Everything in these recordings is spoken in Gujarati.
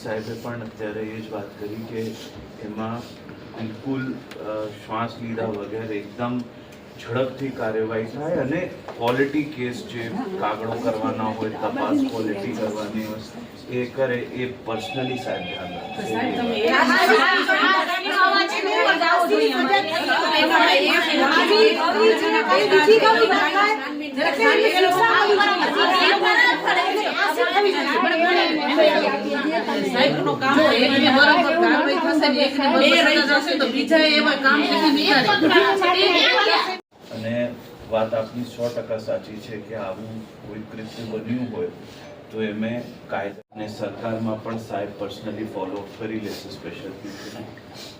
સાહેબે પણ અત્યારે એ જ વાત કરી કે એમાં બિલકુલ શ્વાસ લીધા વગર એકદમ ઝડપથી કાર્યવાહી થાય અને ક્વોલિટી કેસ જે કાગળો કરવાના હોય તપાસ ક્વોલિટી કરવાની હોય એ કરે એ પર્સનલી સાહેબ ધ્યાન અને વાત આપની 100% સાચી છે કે આવું કોઈ કૃત્ય બન્યું હોય તો એમે કાયદા અને સરકારમાં પણ સાહેબ પર્સનલી ફોલોઅપ કરી લેશે. સ્પેશિયલ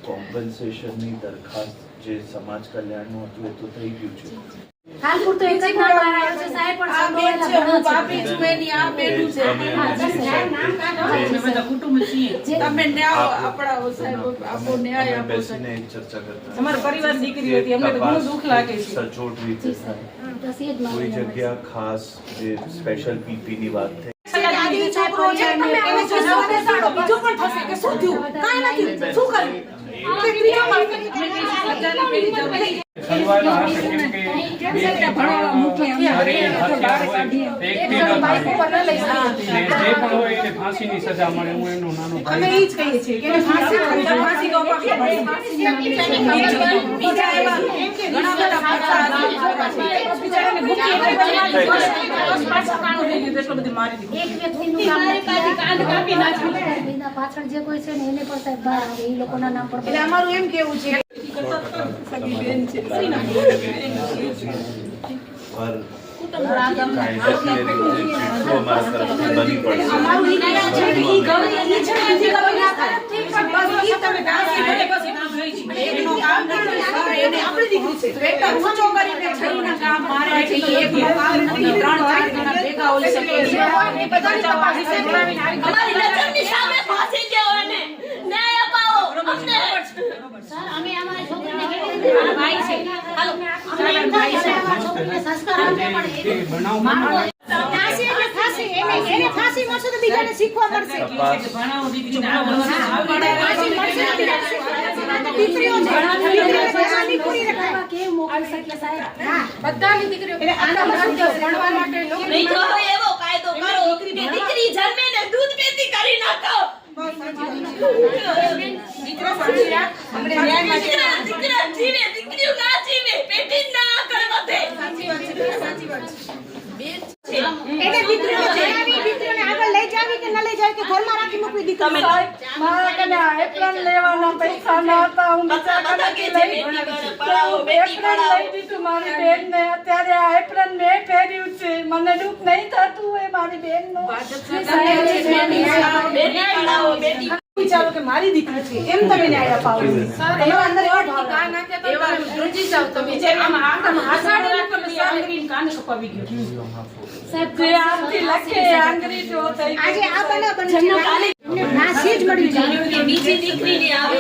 કોમ્પન્સેશનની દરખાસ્ત જે સમાજ કલ્યાણનું હતું એ તો થઈ ગયું છે. કાનપુર તો એક જ નામ આવ્યો છે સાહેબ પણ સાંભળેલા બાપી છું એની આ બેઠું છે બધા કુટુંબ છીએ તમે ન્યાય આપણા સાહેબ આપો ન્યાય આપો બેસીને એક ચર્ચા કરતા અમારો પરિવાર દીકરી હતી અમને તો ઘણું દુઃખ લાગે છે. સચોટ રીતે કોઈ જગ્યા ખાસ જે સ્પેશિયલ પીપી ની વાત થઈ છોકરો છે તમે એને જવાને સાડો બીજું પણ થશે કે શું થયું કાઈ નથી શું કર્યું ફાંસીની સજા મળે હું એનો નાનો અમે એ જ કહીએ છીએ કે ફાંસી નો બીજા એવા ઘણા બધા પાછળ જે કોઈ છે ને એને પણ સાહેબ બહાર આવે એ લોકોના નામ પર એટલે અમારું એમ કેવું છે શીખવા મળશે બધાની દીકરીઓ ભણવા માટે એવો કાયદો કરો દીકરી જન્મે ને દૂધ પીતી કરી નાખો. દીકરા જીવે દીકરીઓ ના જીવે પેટી ના આગળ વધે. સાચી વાત છે. એને દીકરીઓ જણાવી દીકરીઓને આગળ લઈ જાવી કે ન લઈ જાવી કે ઘરમાં રાખી મૂકવી દીકરી મારા કને એપ્રન લેવાના પૈસા ન હતા હું બિચારા કને લઈ દીધું મારી બેનને. અત્યારે આ એપ્રન મેં પહેર્યું છે. મને દુઃખ નહીં થતું હોય મારી બેનનું. વિચારો કે મારી દીકરી છે એમ તમે ન્યાય અપાવો. તમારા અંદર એવો ભાવ કાન નાખે તો ધ્રુજી જાવ તમે. આમ હાસાડી રાખો તો આંગળીને કાન કપાવી ગયો સાહેબ જે આમથી લખે આંગળી જો થઈ આજે આ બને ના સીજ મળી જાય બીજી દીકરીની આવે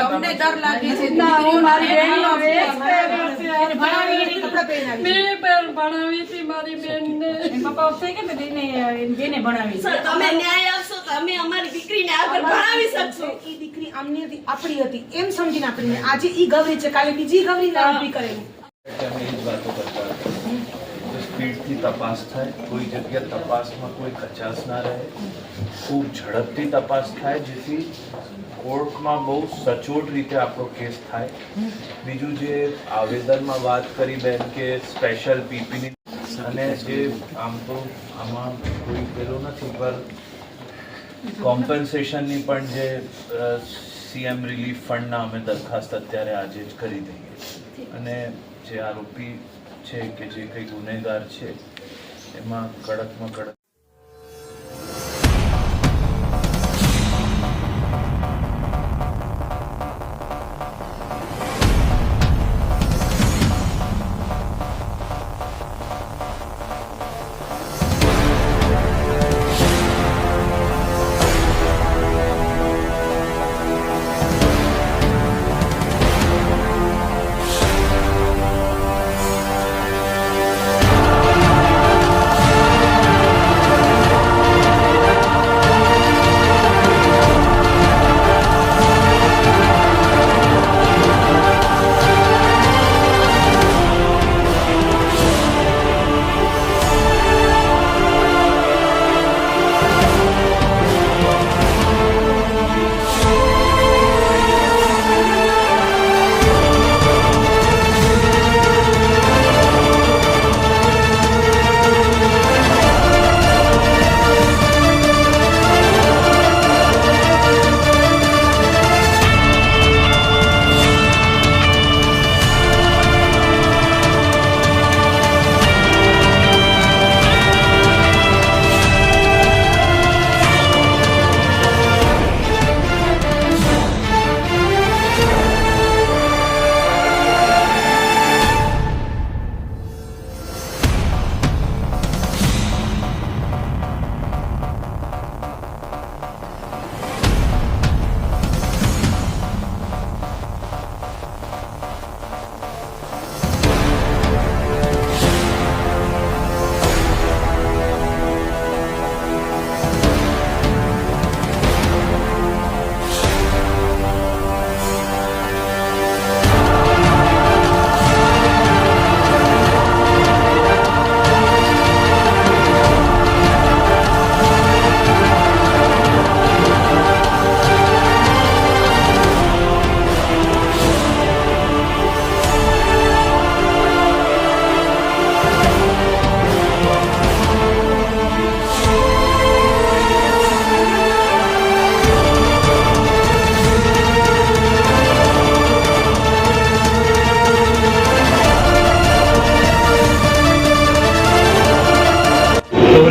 અમને ડર લાગે છે ના હું મારી બેનનો વેશ પહેર્યો છે. ભણાવી કપડા પહેરાવી મેં પણ ભણાવી હતી મારી બેનને. પપ્પા થઈ કે બેને ભણાવી તમે ન્યાય આપશો તો અમે અમારી દીકરીને આગળ ભણાવી શકશો. ઈ દીકરી આમની હતી આપણી હતી એમ સમજીને આપણે આજે ઈ ગૌરી છે કાલે બીજી ગૌરી ના ઉભી કરેલી અમે એ જ વાતો કરતા હતા. સ્પીડથી તપાસ થાય, કોઈ જગ્યા તપાસમાં કોઈ કચાસ ના રહે, ખૂબ ઝડપથી તપાસ થાય જેથી કોર્ટમાં બહુ સચોટ રીતે આપણો કેસ થાય. બીજું જે આવેદનમાં વાત કરી બેન કે સ્પેશિયલ પીપીની અને જે આમ તો આમાં કોઈ પેલો નથી પણ કોમ્પન્સેશનની પણ જે સીએમ રિલીફ ફંડના અમે દરખાસ્ત અત્યારે આજે જ કરી દઈએ અને જે આરોપી છે કે જે કંઈ ગુનેગાર છે એમાં કડકમાં કડક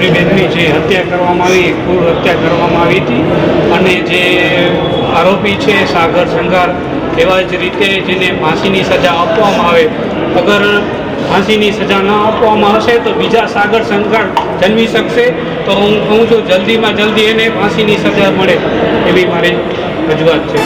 ગૌરીબેનની જે હત્યા કરવામાં આવી, ક્રૂર હત્યા કરવામાં આવી હતી, અને જે આરોપી છે સાગર સંઘાર, એવા જ રીતે જેને ફાંસીની સજા આપવામાં આવે, અગર ફાંસીની સજા ન આપવામાં હશે તો બીજા સાગર સંઘાર જન્મી શકશે. તો હું કહું છું જલ્દીમાં જલ્દી એને ફાંસીની સજા મળે એવી મારી રજૂઆત છે.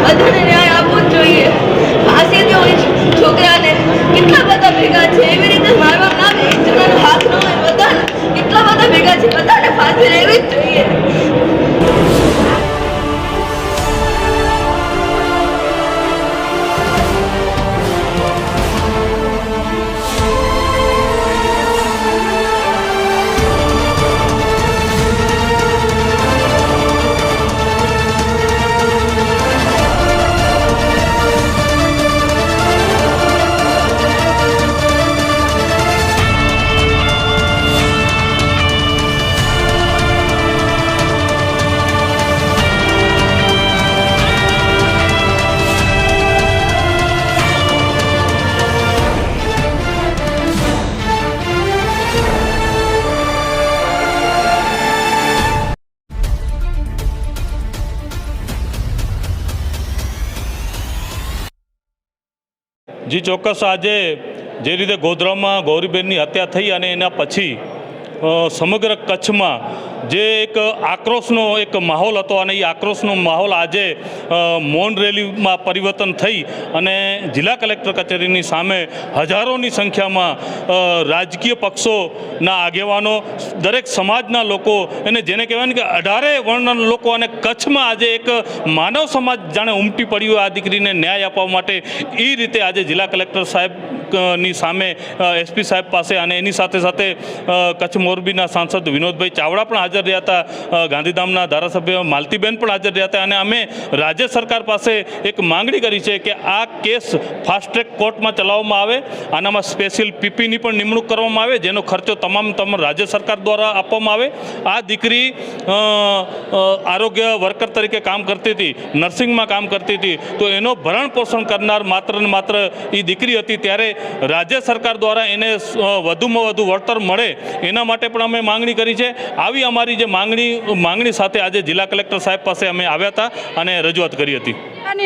બધાને ન્યાય આપવો જ જોઈએ. ફાંસી દો છોકરાને. કેટલા બધા ભેગા છે, એવી રીતે મા બાપ ના બે જણાનો હાથ ન હોય, બધાને કેટલા બધા ભેગા છે, બધાને ફાંસી લેવી જ જોઈએ. જી ચોક્કસ, આજે જે રીતે ગોધરામાં ગૌરીબેનની હત્યા થઈ અને એના પછી સમગ્ર કચ્છમાં જે એક આક્રોશનો એક માહોલ હતો અને એ આક્રોશનો માહોલ આજે મૌન રેલીમાં પરિવર્તન થઈ અને જિલ્લા કલેક્ટર કચેરીની સામે હજારોની સંખ્યામાં રાજકીય પક્ષોના આગેવાનો, દરેક સમાજના લોકો, અને જેને કહેવાય ને કે 18 વર્ણના લોકો, અને કચ્છમાં આજે એક માનવ સમાજ જાણે ઉમટી પડ્યું આ દીકરીને ન્યાય આપવા માટે. એ રીતે આજે જિલ્લા કલેક્ટર સાહેબની સામે એસપી સાહેબ પાસે અને એની સાથે સાથે કચ્છ મોરબીના સાંસદ વિનોદભાઈ ચાવડા પણ હાજર રહ્યા હતા, ગાંધીધામના ધારાસભ્ય માલતીબેન પણ હાજર રહ્યા હતા, અને અમે રાજ્ય સરકાર પાસે એક માંગણી કરી છે કે આ કેસ ફાસ્ટ ટ્રેક કોર્ટમાં ચલાવવામાં આવે, આનામાં સ્પેશિયલ પીપીની પણ નિમણૂક કરવામાં આવે, જેનો ખર્ચો તમામ રાજ્ય સરકાર દ્વારા આપવામાં આવે. આ દીકરી આરોગ્ય વર્કર તરીકે કામ કરતી હતી, નર્સિંગમાં કામ કરતી હતી, તો એનો ભરણ પોષણ કરનાર માત્ર ને માત્ર એ દીકરી હતી. ત્યારે રાજ્ય સરકાર દ્વારા એને વધુમાં વધુ વળતર મળે એના માટે પણ અમે માંગણી કરી છે. આવી અમારી જે માંગણી સાથે આજે જિલ્લા કલેક્ટર સાહેબ પાસે અમે આવ્યા હતા અને રજૂઆત કરી હતી.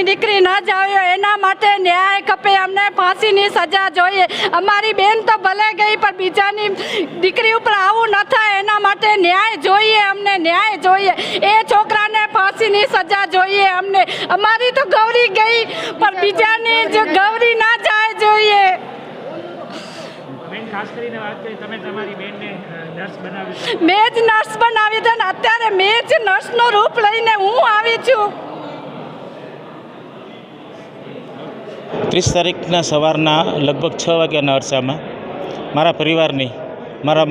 દીકરી ના જાવ્યો એના માટે ન્યાય ખપે, અમને ફાંસીની સજા જોઈએ. અમારી બેન તો ભલે ગઈ પણ બીજાની દીકરી ઉપર આવું ન થાય એના માટે ન્યાય જોઈએ, અમને ન્યાય જોઈએ. એ છોકરાને ફાંસીની સજા જોઈએ અમને. અમારી તો ગૌરી ગઈ પણ બીજાની જો ગૌરી ના જાય જોઈએ. ખાસ કરીને વાત કરી, તમે તમારી બેનને નર્સ બનાવી, મેં જ નર્સ બનાવી છે ને અત્યારે મેં જ નર્સનું રૂપ લઈને હું આવી છું. 30 તારીખના સવારના લગભગ 6 વાગ્યાના અરસામાં મારા પરિવારની, મારા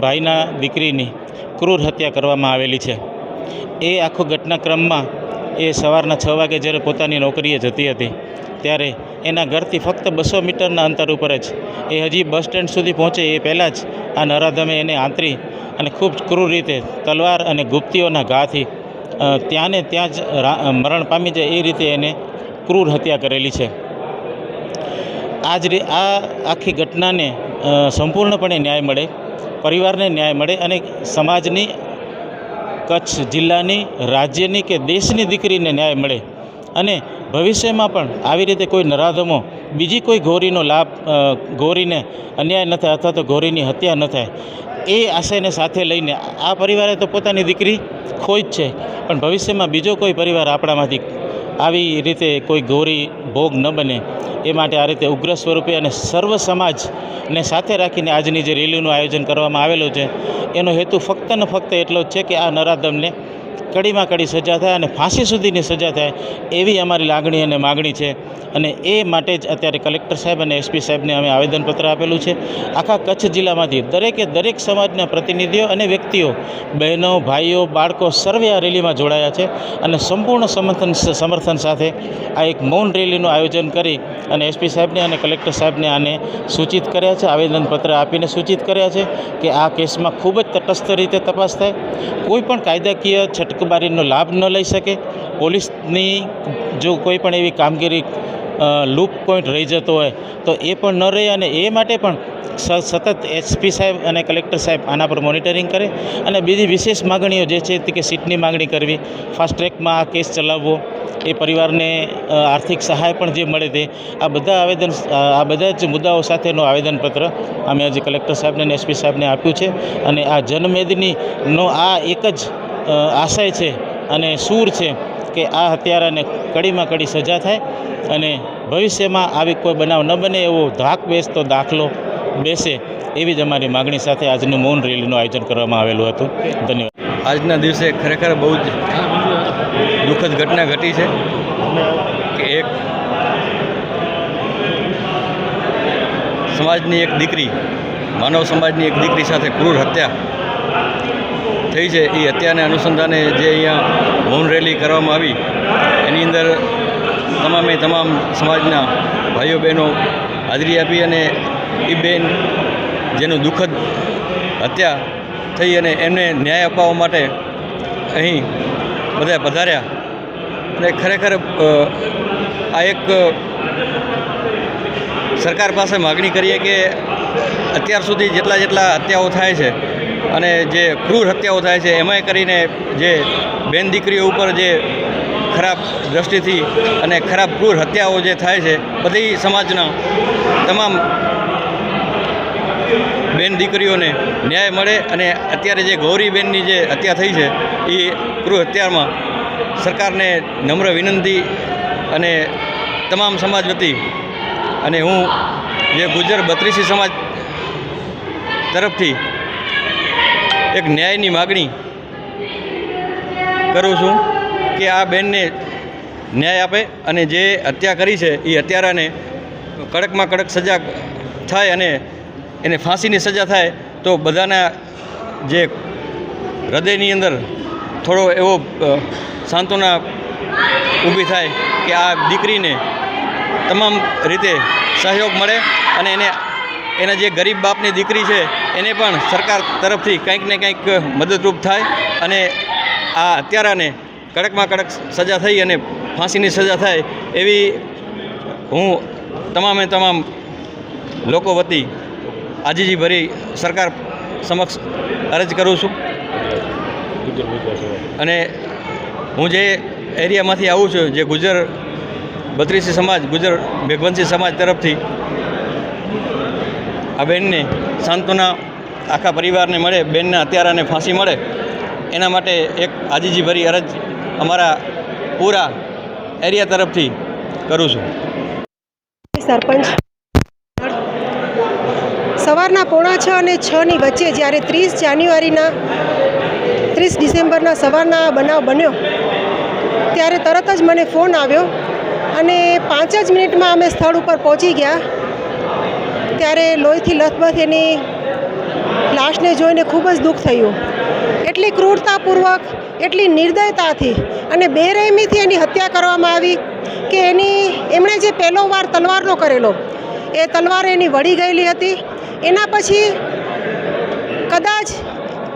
ભાઈના દીકરીની ક્રૂર હત્યા કરવામાં આવેલી છે. એ આખો ઘટનાક્રમમાં એ સવારના 6 વાગે જ્યારે પોતાની નોકરીએ જતી હતી ત્યારે એના ઘરથી ફક્ત 200 મીટરના અંતર ઉપર જ, એ હજી બસ સ્ટેન્ડ સુધી પહોંચે એ પહેલાં જ આ નરાધમે એને આંતરી અને ખૂબ ક્રૂર રીતે તલવાર અને ગુપ્તીઓના ઘાથી ત્યાં ને ત્યાં જ મરણ પામી જાય એ રીતે એને ક્રૂર હત્યા કરેલી છે. આ આખી ઘટનાને સંપૂર્ણપણે ન્યાય મળે, પરિવારને ન્યાય મળે અને સમાજની, કચ્છ જિલ્લાની, રાજ્યની કે દેશની દીકરીને ન્યાય મળે અને ભવિષ્યમાં પણ આવી રીતે કોઈ નરાધમો બીજી કોઈ ગૌરીનો લાભ, ગૌરીને અન્યાય ન થાય અથવા તો ગૌરીની હત્યા ન થાય એ આશયને સાથે લઈને આ પરિવારે તો પોતાની દીકરી ખોઈ જ છે, પણ ભવિષ્યમાં બીજો કોઈ પરિવાર આપણામાંથી આવી રીતે કોઈ ગૌરી ભોગ ન બને એ માટે આ રીતે ઉગ્ર સ્વરૂપે અને સર્વ સમાજને સાથે રાખીને આજની જે રેલીનું આયોજન કરવામાં આવેલું છે એનો હેતુ ફક્ત ને ફક્ત એટલો જ છે કે આ નરાધમને કડીમાં કડી સજા થાય અને ફાંસી સુધીની સજા થાય એવી અમારી લાગણી અને માગણી છે. અને એ માટે જ અત્યારે કલેક્ટર સાહેબ અને એસપી સાહેબને અમે આવેદનપત્ર આપેલું છે. આખા કચ્છ જિલ્લામાંથી દરેક સમાજના પ્રતિનિધિઓ અને વ્યક્તિઓ, બહેનો, ભાઈઓ, બાળકો સર્વે આ રેલીમાં જોડાયા છે અને સંપૂર્ણ સમર્થન સાથે આ એક મૌન રેલીનું આયોજન કરી અને એસપી સાહેબને અને કલેક્ટર સાહેબને આને સૂચિત કર્યા છે, આવેદનપત્ર આપીને સૂચિત કર્યા છે કે આ કેસમાં ખૂબ જ તટસ્થ રીતે તપાસ થાય, કોઈ પણ કાયદાકીય છટકબારીનો લાભ ન લઈ શકે, પોલીસની જો કોઈ પણ એવી કામગીરી લૂપ પોઈન્ટ રહી જતો હોય તો એ પણ ન રહે અને એ માટે પણ સતત એસપી સાહેબ અને કલેક્ટર સાહેબ આના પર મોનિટરિંગ કરે. અને બીજી વિશેષ માગણીઓ જે છે તે કે સીટની માગણી કરવી, ફાસ્ટ ટ્રેકમાં આ કેસ ચલાવવો, એ પરિવારને આર્થિક સહાય પણ જે મળે તે આ બધા જ મુદ્દાઓ સાથેનું આવેદનપત્ર અમે આજે કલેક્ટર સાહેબને અને એસપી સાહેબને આપ્યું છે. અને આ જનમેદનીનો આ એક જ આશય છે અને સૂર છે કે આ હત્યારાને કડીમાં કડી સજા થાય અને ભવિષ્યમાં આવી કોઈ બનાવ ન બને એવો ધાક બેસતો દાખલો બેસે એવી જ અમારી માગણી સાથે આજનું મૌન રેલીનું આયોજન કરવામાં આવેલું હતું. ધન્યવાદ. આજના દિવસે ખરેખર બહુ જ દુઃખદ ઘટના ઘટી છે કે એક સમાજની એક દીકરી, માનવ સમાજની એક દીકરી સાથે ક્રૂર હત્યા થઈ છે. એ હત્યાને અનુસંધાને જે અહીંયા મૌન રેલી કરવામાં આવી એની અંદર તમામ સમાજના ભાઈઓ બહેનો હાજરી આપી અને એ બેન જેનું દુઃખદ હત્યા થઈ અને એમને ન્યાય અપાવવા માટે અહીં બધા પધાર્યા. અને ખરેખર આ એક સરકાર પાસે માગણી કરીએ કે અત્યાર સુધી જેટલા હત્યાઓ થાય છે અને જે ક્રૂર હત્યાઓ થાય છે એમાંય કરીને જે બેન દીકરીઓ ઉપર જે ખરાબ દ્રષ્ટિથી અને ખરાબ ક્રૂર હત્યાઓ જે થાય છે, બધી સમાજના તમામ બેન દીકરીઓને ન્યાય મળે. અને અત્યારે જે ગૌરીબેનની જે હત્યા થઈ છે એ ક્રૂર હત્યામાં સરકારને નમ્ર વિનંતી અને તમામ સમાજ વતી અને હું જે ગુજર બત્રીસી સમાજ તરફથી એક ન્યાયની માગણી કરું છું કે આ બેનને ન્યાય આપે અને જે હત્યા કરી છે એ હત્યારાને કડકમાં કડક સજા થાય અને એને ફાંસીની સજા થાય તો બધાના જે હૃદયની અંદર થોડો એવો સાંત્વના ઊભી થાય કે આ દીકરીને તમામ રીતે સહયોગ મળે અને એના જે ગરીબ બાપની દીકરી છે એને પણ સરકાર તરફથી કંઈક ને કંઈક મદદરૂપ થાય અને આ હત્યારાને કડકમાં કડક સજા થઈ અને ફાંસીની સજા થાય એવી હું તમામ લોકો વતી આજીજી ભરી સરકાર સમક્ષ અરજ કરું છું. અને હું જે એરિયામાંથી આવું છું, જે ગુજર બત્રીસી સમાજ, ગુજર મેઘવંશી સમાજ તરફથી આ બેનને સાંત્વના આખા પરિવારને મળે, બેનના હત્યારાને ફાંસી મળે એના માટે એક આજીજી ભરી અરજ અમારા પૂરા એરિયા તરફથી કરું છું. સરપંચ સવારના 5:45 અને 6ની વચ્ચે જ્યારે 30 ડિસેમ્બરના સવારના બનાવ બન્યો ત્યારે તરત જ મને ફોન આવ્યો અને 5 જ મિનિટમાં અમે સ્થળ ઉપર પહોંચી ગયા. ત્યારે લોહીથી લથબથ એની લાશને જોઈને ખૂબ જ દુઃખ થયું. એટલી ક્રૂરતાપૂર્વક, એટલી નિર્દયતાથી અને બેરહેમીથી એની હત્યા કરવામાં આવી કે એમણે જે પહેલો વાર તલવારનો કરેલો એ તલવાર એની વળી ગયેલી હતી. એના પછી કદાચ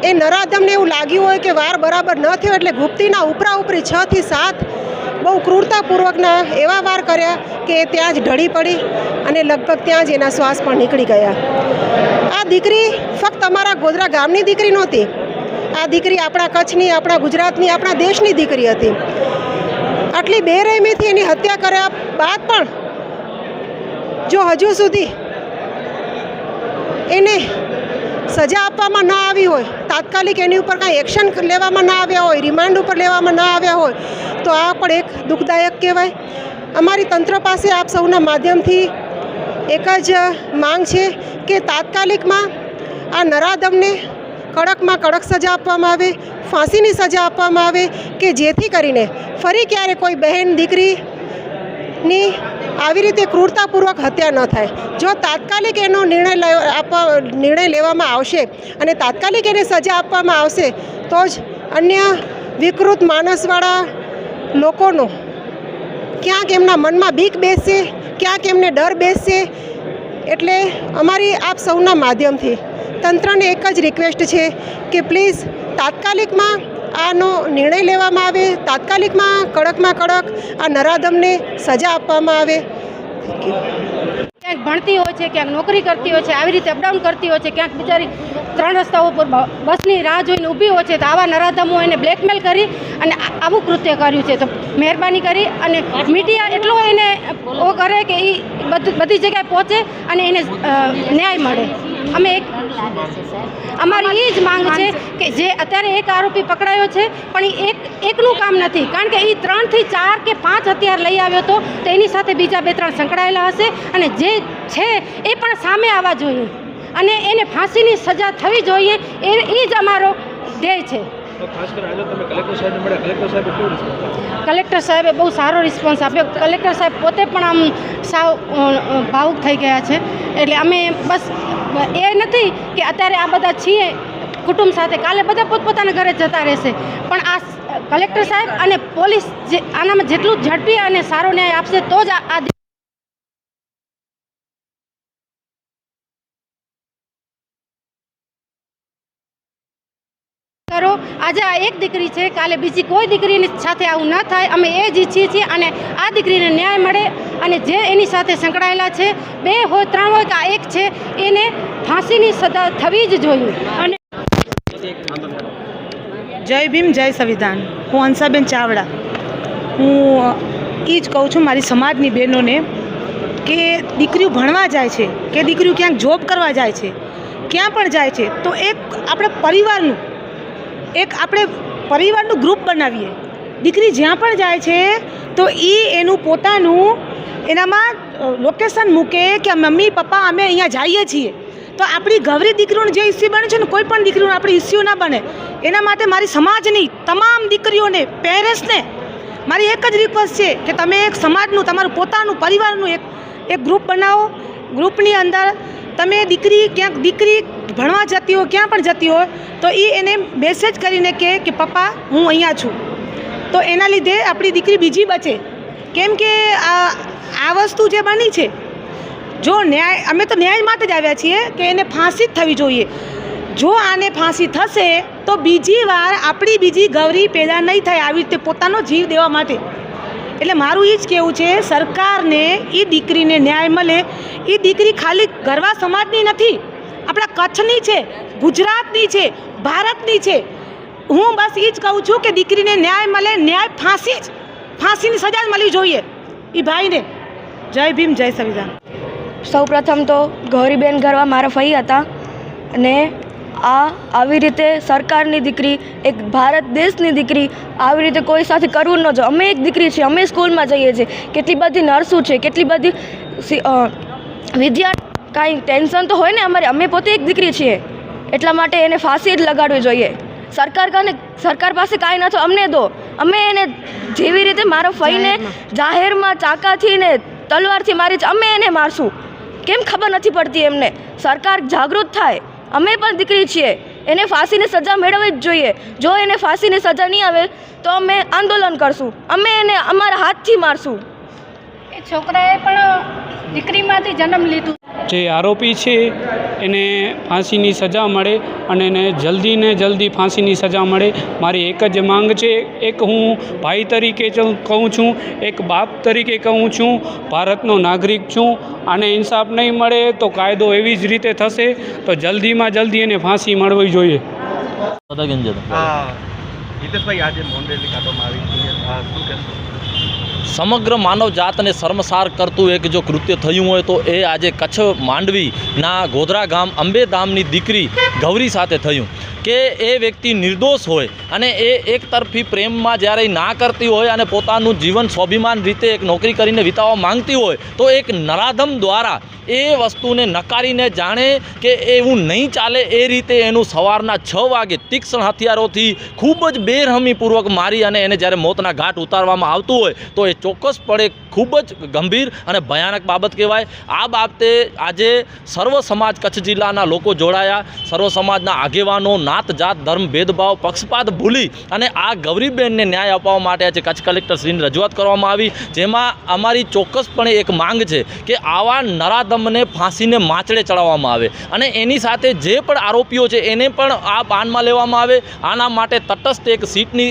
એ નરાધમને એવું લાગ્યું હોય કે વાર બરાબર ન થયો એટલે ગુપ્તીના ઉપરી 6 થી 7 બહુ ક્રૂરતાપૂર્વકના એવા વાર કર્યા કે ત્યાં જ ઢળી પડી અને લગભગ ત્યાં જ એના શ્વાસ પણ નીકળી ગયા. આ દીકરી ફક્ત અમારા ગોધરા ગામની દીકરી નહોતી, આ દીકરી આપણા કચ્છની, આપણા ગુજરાતની, આપણા દેશની દીકરી હતી. આટલી બેરહેમીથી એની હત્યા કર્યા બાદ પણ જો હજુ સુધી એને સજા આપવામાં ન આવી હોય, તાત્કાલિક એની ઉપર કાંઈ એક્શન લેવામાં ન આવ્યા હોય, રિમાન્ડ ઉપર લેવામાં ન આવ્યા હોય તો આ પણ એક દુઃખદાયક કહેવાય. અમારી તંત્ર પાસે આપ સૌના માધ્યમથી એક જ માંગ છે કે તાત્કાલિકમાં આ નરાધમને કડકમાં કડક સજા આપવામાં આવે, ફાંસીની સજા આપવામાં આવે કે જેથી કરીને ફરી ક્યારે કોઈ બહેન દીકરીની આવી રીતે ક્રૂરતાપૂર્વક હત્યા ન થાય. જો તાત્કાલિક એનો નિર્ણય લેવામાં આવશે અને તાત્કાલિક એને સજા આપવામાં આવશે તો જ અન્ય વિકૃત માનસવાળા લોકોનો ક્યાંક એમના મનમાં બીક બેસશે, ક્યાંક એમને ડર બેસશે. એટલે અમારી આપ સૌના માધ્યમથી તંત્રને એક જ રિક્વેસ્ટ છે કે પ્લીઝ તાત્કાલિકમાં આનો નિર્ણય લેવામાં આવે, તાત્કાલિકમાં કડકમાં કડક આ નરાધમને સજા આપવામાં આવે. Thank you. ક્યાંક ભણતી હોય છે, ક્યાંક નોકરી કરતી હોય છે, આવી રીતે અપડાઉન કરતી હોય છે, ક્યાંક બિચારી 3 રસ્તાઓ પર બસની રાહ જોઈને ઊભી હોય છે, તો આવા નરાધમો એને બ્લેકમેલ કરી અને આવું કૃત્ય કર્યું છે. તો મહેરબાની કરી અને મીડિયા એટલો એને કરે કે એ બધી જગ્યાએ પહોંચે અને એને ન્યાય મળે. અમે અમારી એ જ માંગ છે કે જે અત્યારે એક આરોપી પકડાયો છે પણ એ એકનું કામ નથી, કારણ કે એ 3 થી 4 કે 5 હથિયાર લઈ આવ્યો હતો, તો એની સાથે બીજા 2-3 સંકળાયેલા હશે અને જે છે એ પણ સામે આવવા જોઈએ અને એને ફાંસીની સજા થવી જોઈએ. એ જ અમારો ધ્યેય છે. કલેક્ટર સાહેબે બહુ સારો રિસ્પોન્સ આપ્યો. કલેક્ટર સાહેબ પોતે પણ આમ સાવ ભાવુક થઈ ગયા છે. એટલે અમે બસ એ નથી કે અત્યારે આ બધા છીએ કુટુંબ સાથે, કાલે બધા પોતપોતાના ઘરે જતા રહેશે, પણ આ કલેક્ટર સાહેબ અને પોલીસ જે આનામાં જેટલું ઝડપી અને સારો ન્યાય આપશે તો જ આ કરો. આજે આ એક દીકરી છે, કાલે બીજી કોઈ દીકરીની સાથે આવું ન થાય, અમે એ જ ઈચ્છીએ છીએ અને આ દીકરીને ન્યાય મળે અને જે એની સાથે સંકળાયેલા છે 2 હોય 3 હોય કે આ એક છે એને ફાંસીની સજા થવી જ જોઈએ. અને જય ભીમ જય સંવિધાન. હું હંસાબેન ચાવડા. હું એ જ કહું છું મારી સમાજની બહેનોને કે દીકરીઓ ભણવા જાય છે કે દીકરીઓ ક્યાંક જોબ કરવા જાય છે, ક્યાં પણ જાય છે, તો એક આપણે પરિવારનું ગ્રુપ બનાવીએ. દીકરી જ્યાં પણ જાય છે તો એનું પોતાનું એનામાં લોકેશન મૂકે કે મમ્મી પપ્પા અમે અહીંયા જઈએ છીએ. તો આપણી ગૌરી દીકરીઓને જે ઇસ્યુ બને છે ને, કોઈ પણ દીકરીઓને આપણે ઇસ્યુ ના બને એના માટે મારી સમાજની તમામ દીકરીઓને, પેરેન્ટ્સને મારી એક જ રિક્વેસ્ટ છે કે તમે એક સમાજનું તમારું પોતાનું પરિવારનું એક ગ્રુપ બનાવો. ગ્રુપની અંદર તમે ક્યાંક દીકરી ભણવા જતી હોય, ક્યાં પણ જતી હોય તો એને મેસેજ કરીને કહે કે પપ્પા હું અહીંયા છું. તો એના લીધે આપણી દીકરી બીજી બચે. કેમ કે આ વસ્તુ જે બની છે, જો ન્યાય, અમે તો ન્યાય માટે જ આવ્યા છીએ કે એને ફાંસી જ થવી જોઈએ. જો આને ફાંસી થશે તો બીજી વાર આપણી બીજી ગૌરી પેદા નહીં થાય આવી રીતે પોતાનો જીવ દેવા માટે. એટલે મારું એ જ કહેવું છે સરકારને એ દીકરીને ન્યાય મળે. એ દીકરી ખાલી ગરવા સમાજની નથી, આપણા કચ્છની છે, ગુજરાતની છે, ભારતની છે. હું બસ એ જ કહું છું કે દીકરીને ન્યાય મળે, ન્યાય ફાંસીની સજા જ મળવી જોઈએ એ ભાઈને. જય ભીમ જય સંવિધાન. સૌપ્રથમ તો ગૌરીબેન ગરવા મારા ફઈ હતા અને આવી રીતે સરકારની દીકરી, એક ભારત દેશની દીકરી આવી રીતે કોઈ સાથે કરવું ન જોઈએ. અમે એક દીકરી છીએ, અમે સ્કૂલમાં જઈએ છીએ, કેટલી બધી નર્સો છે, કેટલી બધી વિદ્યાર્થી, કાંઈ ટેન્શન તો હોય ને અમારે. અમે પોતે એક દીકરી છીએ, એટલા માટે એને ફાંસી જ લગાડવી જોઈએ. સરકાર પાસે કાંઈ નથી, અમને દો. અમે એને જેવી રીતે મારા ફઈને જાહેરમાં ચાકાથી ને તલવારથી મારી છે, અમે એને મારશું. કેમ ખબર નથી પડતી એમને? સરકાર જાગૃત થાય. અમે પણ દીકરી છીએ, એને ફાંસીની સજા મેળવવી જ જોઈએ. જો એને ફાંસીની સજા નહીં આવે તો અમે આંદોલન કરશું, અમે એને અમારા હાથથી મારશું. એ છોકરાએ પણ દીકરીમાંથી જન્મ લીધું. જે આરોપી છે એને ફાંસીની સજા મળે અને એને જલ્દી ફાંસીની સજા મળે. મારી એક જ માંગ છે. એક હું ભાઈ તરીકે કહું છું, એક બાપ તરીકે કહું છું, ભારતનો નાગરિક છું. આને ઇન્સાફ નહીં મળે તો કાયદો એવી જ રીતે થશે. તો જલ્દીમાં જલ્દી એને ફાંસી મળવી જોઈએ. સમગ્ર માનવ જાતને શર્મસાર કરતું એક જો કૃત્ય થયું હોય તો એ આજે કચ્છ માંડવીના ગોધરા ગામ અંબેધામની દીકરી ગૌરી સાથે થયું. કે એ વ્યક્તિ નિર્દોષ હોય અને એ એક તરફી પ્રેમમાં જ્યારે ના કરતી હોય અને પોતાનું જીવન સ્વાભિમાન રીતે એક નોકરી કરીને વિતાવવા માંગતી હોય તો એક નરાધમ દ્વારા એ વસ્તુને નકારીને જાણે કે એવું નહીં ચાલે એ રીતે એનું સવારના 6 વાગે તીક્ષ્ણ હથિયારોથી ખૂબ જ બેરહમીપૂર્વક મારી અને એને જ્યારે મોતના ઘાટ ઉતારવામાં આવતું હોય તો એ ચોક્કસપણે ખૂબ જ ગંભીર અને ભયાનક બાબત કહેવાય. આ બાબતે આજે સર્વ સમાજ કચ્છ જિલ્લાના લોકો જોડાયા. સર્વ સમાજના આગેવાનો નાત જાત ધર્મ ભેદભાવ પક્ષપાત ભૂલી અને આ ગૌરીબેનને ન્યાય અપાવવા માટે આજે કચ્છ કલેક્ટરશ્રીની રજૂઆત કરવામાં આવી, જેમાં અમારી ચોક્કસપણે એક માંગ છે કે આવા નરાધમને ફાંસીને માચડે ચડાવવામાં આવે અને એની સાથે જે પણ આરોપીઓ છે એને પણ આ બાનમાં લેવામાં આવે. આના માટે તટસ્થ એક સીટની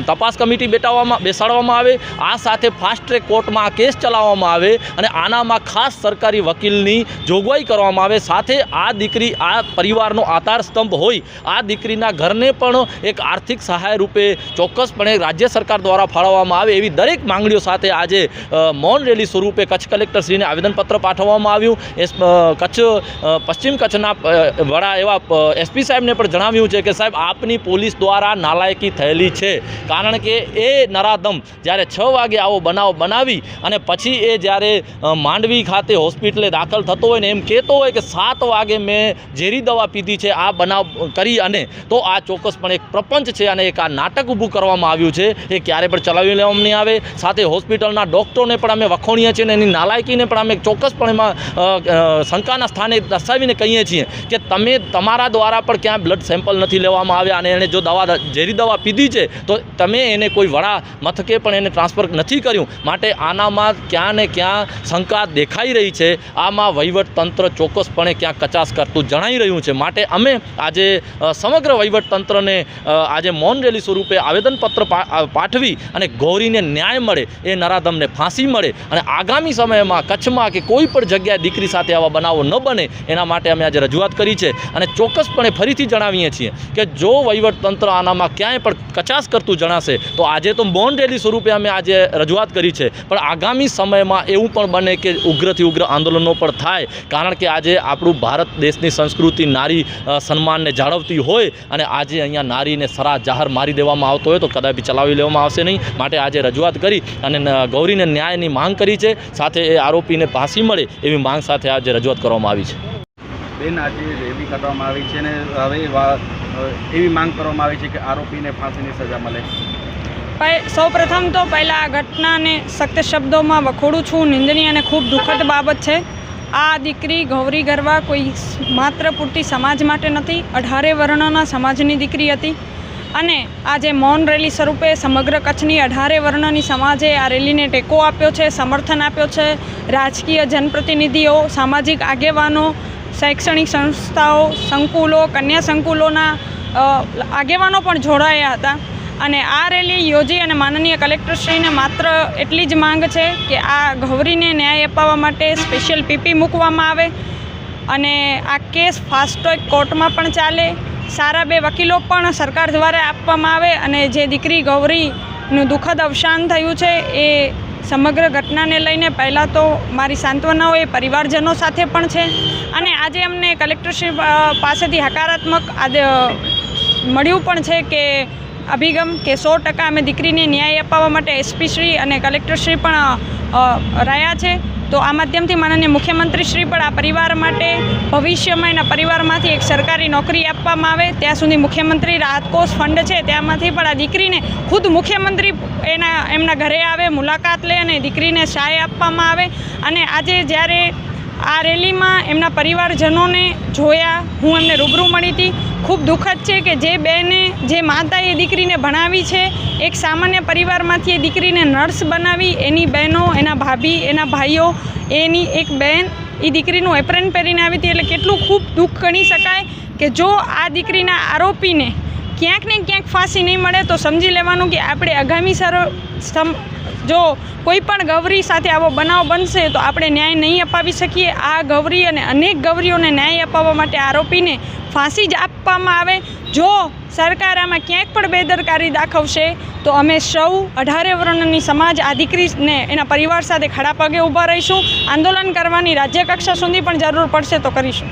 તપાસ કમિટી બેસાડવામાં આવે. આ સાથે ફાસ્ટ ટ્રેક કોર્ટમાં આ કેસ ચલાવવામાં આવે અને આનામાં ખાસ સરકારી વકીલની જોગવાઈ કરવામાં આવે. સાથે આ દીકરી આ પરિવારનો આધારસ્તંભ હોય, આ દીકરીના ઘરને પણ એક આર્થિક સહાય રૂપે ચોક્કસપણે રાજ્ય સરકાર દ્વારા ફાળવવામાં આવે એવી દરેક માંગણીઓ સાથે આજે મૌન રેલી સ્વરૂપે કચ્છ કલેક્ટરશ્રીને આવેદનપત્ર પાઠવવામાં આવ્યું. કચ્છ પશ્ચિમ કચ્છના વડા એવા એસપી સાહેબને પણ જણાવ્યું છે કે સાહેબ આપની પોલીસ દ્વારા નાલાયકી થયેલી છે, કારણ કે એ નરાધમ જ્યારે 6 વાગે આવો બનાવ બનાવી અને પછી એ જ્યારે માંડવી ખાતે હોસ્પિટલે દાખલ થતો હોય ને એમ કહેતો હોય કે 7 વાગે મેં ઝેરી દવા પીધી છે આ બનાવ કરી, અને તો આ ચોક્કસપણે એક પ્રપંચ છે અને એક આ નાટક ઊભું કરવામાં આવ્યું છે એ ક્યારે પણ ચલાવી લેવામાં નહીં આવે. સાથે હોસ્પિટલના ડૉક્ટરોને પણ અમે વખોણીએ છીએ અને એની નાલાયકીને પણ અમે ચોક્કસપણે શંકાના સ્થાને દર્શાવીને કહીએ છીએ કે તમે તમારા દ્વારા પણ ક્યાં બ્લડ સેમ્પલ નથી લેવામાં આવ્યા અને એણે જો ઝેરી દવા પીધી છે તો તમે એને કોઈ વડા મથકે પણ એને ટ્રાન્સફર નથી કર્યું. માટે આનામાં ક્યાં ને ક્યાં શંકા દેખાઈ રહી છે. આમાં વહીવટતંત્ર ચોક્કસપણે ક્યાં કચાશ કરતું જણાઈ રહ્યું છે. માટે અમે આજે સમગ્ર વહીવટતંત્રને આજે મૌન રેલી સ્વરૂપે આવેદનપત્ર પાઠવી અને ગૌરીને ન્યાય મળે, એ નરાધમને ફાંસી મળે અને આગામી સમયમાં કચ્છમાં કે કોઈ પણ જગ્યાએ દીકરી સાથે આવા બનાવો ન બને એના માટે અમે આજે રજૂઆત કરી છે. અને ચોક્કસપણે ફરીથી જણાવીએ છીએ કે જો વહીવટતંત્ર આનામાં ક્યાંય પણ કચાશ કરતું જણાશે તો આજે તો મૌન રેલી સ્વરૂપે અમે આજે રજૂઆત કરી છે, પણ આગામી સમયમાં એવું પણ બને કે ઉગ્રથી ઉગ્ર આંદોલનો પણ થાય, કારણ કે આજે આપણું ભારત દેશની સંસ્કૃતિ નારી સન્માનને જાળવતી હોય અને આજે અહીંયા નારીને સરા જાહેર મારી દેવામાં આવતો હોય તો કદાપી ચલાવી લેવામાં આવશે નહીં. માટે આજે રજૂઆત કરી અને ગૌરીને ન્યાયની માંગ કરી છે. સાથે એ આરોપીને ફાંસી મળે એવી માંગ સાથે આજે રજૂઆત કરવામાં આવી છે. બેન, આજે રેલી કરવામાં આવી છે અને હવે એવી માંગ કરવામાં આવી છે કે આરોપીને ફાંસીની સજા મળે. સૌપ્રથમ તો પહેલાં આ ઘટનાને સખ્ત શબ્દોમાં વખોડું છું. નિંદનીય અને ખૂબ દુઃખદ બાબત છે. આ દીકરી ગૌરી ગરવા કોઈ માત્ર પૂરતી સમાજ માટે નથી, 18 વર્ણના સમાજની દીકરી હતી અને આજે મૌન રેલી સ્વરૂપે સમગ્ર કચ્છની 18 વર્ણની સમાજે આ રેલીને ટેકો આપ્યો છે, સમર્થન આપ્યો છે. રાજકીય જનપ્રતિનિધિઓ, સામાજિક આગેવાનો, શૈક્ષણિક સંસ્થાઓ, સંકુલો, કન્યા સંકુલોના આગેવાનો પણ જોડાયા હતા અને આ રેલી યોજી અને માનનીય કલેક્ટરશ્રીને માત્ર એટલી જ માંગ છે કે આ ગૌરીને ન્યાય અપાવવા માટે સ્પેશિયલ પીપી મૂકવામાં આવે અને આ કેસ ફાસ્ટ ટ્રેક કોર્ટમાં પણ ચાલે. સારા 2 વકીલો પણ સરકાર દ્વારા આપવામાં આવે અને જે દીકરી ગૌરીનું દુઃખદ અવસાન થયું છે એ સમગ્ર ઘટનાને લઈને પહેલાં તો મારી સાંત્વનાઓ એ પરિવારજનો સાથે પણ છે અને આજે અમને કલેક્ટરશ્રી પાસેથી હકારાત્મક મળ્યું પણ છે કે અભિગમ કે 100% અમે દીકરીને ન્યાય અપાવવા માટે એસપી શ્રી અને કલેક્ટરશ્રી પણ રહ્યા છે. તો આ માધ્યમથી માનનીય મુખ્યમંત્રીશ્રી પણ આ પરિવાર માટે ભવિષ્યમાં એના પરિવારમાંથી એક સરકારી નોકરી આપવામાં આવે ત્યાં સુધી મુખ્યમંત્રી રાહત કોષ ફંડ છે ત્યાંમાંથી પણ આ દીકરીને ખુદ મુખ્યમંત્રી એમના ઘરે આવે, મુલાકાત લે અને દીકરીને સહાય આપવામાં આવે. અને આજે જ્યારે આ રેલીમાં એમના પરિવારજનોને જોયા, હું એમને રૂબરૂ મળી હતી. ખૂબ દુઃખદ છે કે જે બેને, જે માતાએ દીકરીને ભણાવી છે, એક સામાન્ય પરિવારમાંથી એ દીકરીને નર્સ બનાવી, એની બહેનો, એના ભાભી, એના ભાઈઓ, એની એક બહેન એ દીકરીનું એપ્રન પહેરીને આવી હતી. એટલે કેટલું ખૂબ દુઃખ ગણી શકાય કે જો આ દીકરીના આરોપીને ક્યાંક ને ક્યાંક ફાંસી નહીં મળે તો સમજી લેવાનું કે આપણે આગામી જો કોઈ પણ ગૌરી સાથે આવો બનાવ બનશે તો આપણે ન્યાય નહીં અપાવી શકીએ. આ ગૌરી અને અનેક ગૌરીઓને ન્યાય અપાવવા માટે આરોપીને ફાંસી જ આપવામાં આવે. જો સરકાર આમાં ક્યાંક પણ બેદરકારી દાખવશે તો અમે સૌ 18 વર્ણની સમાજ આ દીકરીને એના પરિવાર સાથે ખડા પગે ઊભા રહીશું. આંદોલન કરવાની રાજ્ય કક્ષા સુધી પણ જરૂર પડશે તો કરીશું.